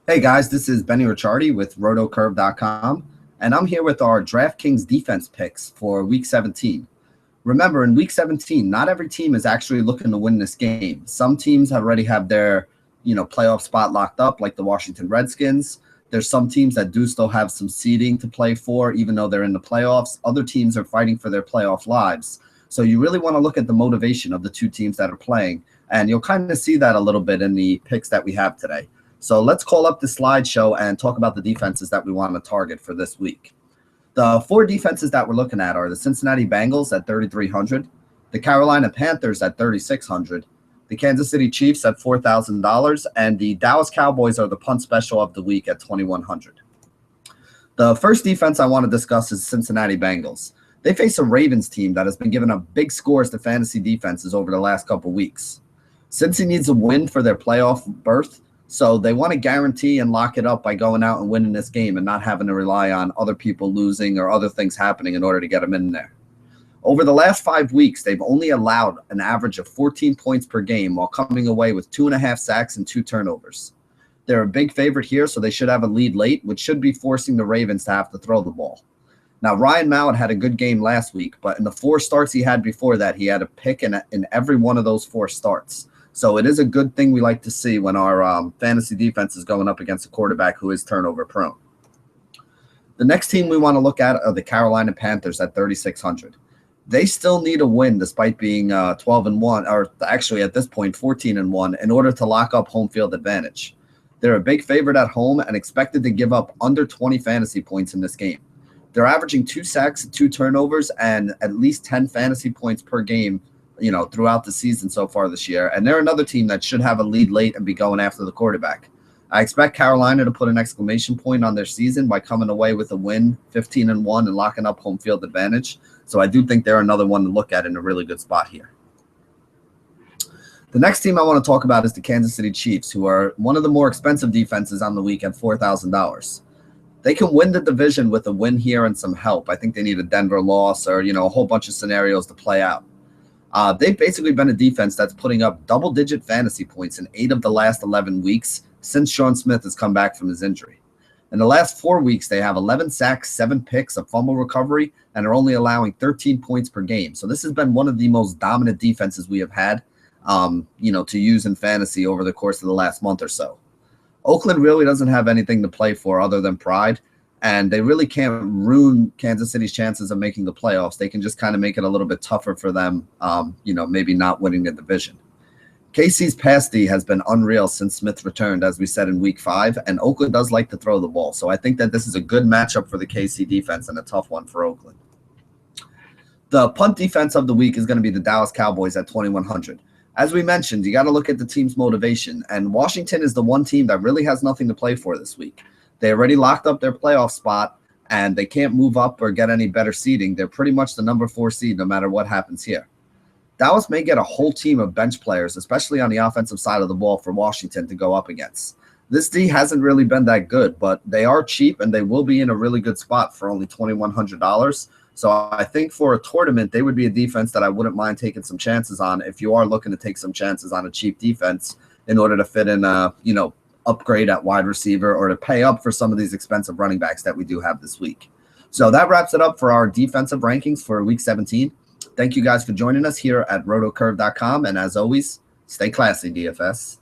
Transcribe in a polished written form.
Hey guys, this is Benny Ricciardi with rotocurve.com, and I'm here with our DraftKings Defense Picks for Week 17. Remember, in Week 17, not every team is actually looking to win this game. Some teams already have their, playoff spot locked up, like the Washington Redskins. There's some teams that do still have some seeding to play for, even though they're in the playoffs. Other teams are fighting for their playoff lives. So you really want to look at the motivation of the two teams that are playing, and you'll kind of see that a little bit in the picks that we have today. So let's call up the slideshow and talk about the defenses that we want to target for this week. The four defenses that we're looking at are the Cincinnati Bengals at 3,300, the Carolina Panthers at 3,600, the Kansas City Chiefs at $4,000, and the Dallas Cowboys are the punt special of the week at 2,100. The first defense I want to discuss is Cincinnati Bengals. They face a Ravens team that has been giving up big scores to fantasy defenses over the last couple weeks. Cincy needs a win for their playoff berth, so they want to guarantee and lock it up by going out and winning this game and not having to rely on other people losing or other things happening in order to get them in there. Over the last 5 weeks, they've only allowed an average of 14 points per game while coming away with 2.5 sacks and 2 turnovers. They're a big favorite here, so they should have a lead late, which should be forcing the Ravens to have to throw the ball. Now, Ryan Mallett had a good game last week, but in the 4 starts he had before that, he had a pick in every one of those 4 starts. So it is a good thing we like to see when our fantasy defense is going up against a quarterback who is turnover prone. The next team we want to look at are the Carolina Panthers at 3,600. They still need a win despite being 12-1, or actually at this point 14-1, in order to lock up home field advantage. They're a big favorite at home and expected to give up under 20 fantasy points in this game. They're averaging 2 sacks and 2 turnovers and at least 10 fantasy points per game throughout the season so far this year. And they're another team that should have a lead late and be going after the quarterback. I expect Carolina to put an exclamation point on their season by coming away with a win, 15-1, and locking up home field advantage. So I do think they're another one to look at in a really good spot here. The next team I want to talk about is the Kansas City Chiefs, who are one of the more expensive defenses on the week at $4,000. They can win the division with a win here and some help. I think they need a Denver loss or, a whole bunch of scenarios to play out. They've basically been a defense that's putting up double-digit fantasy points in 8 of the last 11 weeks since Sean Smith has come back from his injury. In the last 4 weeks, they have 11 sacks, 7 picks, a fumble recovery, and are only allowing 13 points per game. So this has been one of the most dominant defenses we have had, to use in fantasy over the course of the last month or so. Oakland really doesn't have anything to play for other than pride, and they really can't ruin Kansas City's chances of making the playoffs. They can just kind of make it a little bit tougher for them, maybe not winning the division. KC's pass D has been unreal since Smith returned, as we said in Week 5, and Oakland does like to throw the ball. So I think that this is a good matchup for the KC defense and a tough one for Oakland. The punt defense of the week is going to be the Dallas Cowboys at 2,100. As we mentioned, you got to look at the team's motivation, and Washington is the one team that really has nothing to play for this week. They already locked up their playoff spot, and they can't move up or get any better seeding. They're pretty much the number 4 seed no matter what happens here. Dallas may get a whole team of bench players, especially on the offensive side of the ball for Washington to go up against. This D hasn't really been that good, but they are cheap, and they will be in a really good spot for only $2,100. So I think for a tournament, they would be a defense that I wouldn't mind taking some chances on if you are looking to take some chances on a cheap defense in order to fit in upgrade at wide receiver or to pay up for some of these expensive running backs that we do have this week. So that wraps it up for our defensive rankings for Week 17. Thank you guys for joining us here at rotocurve.com. And as always, stay classy, DFS.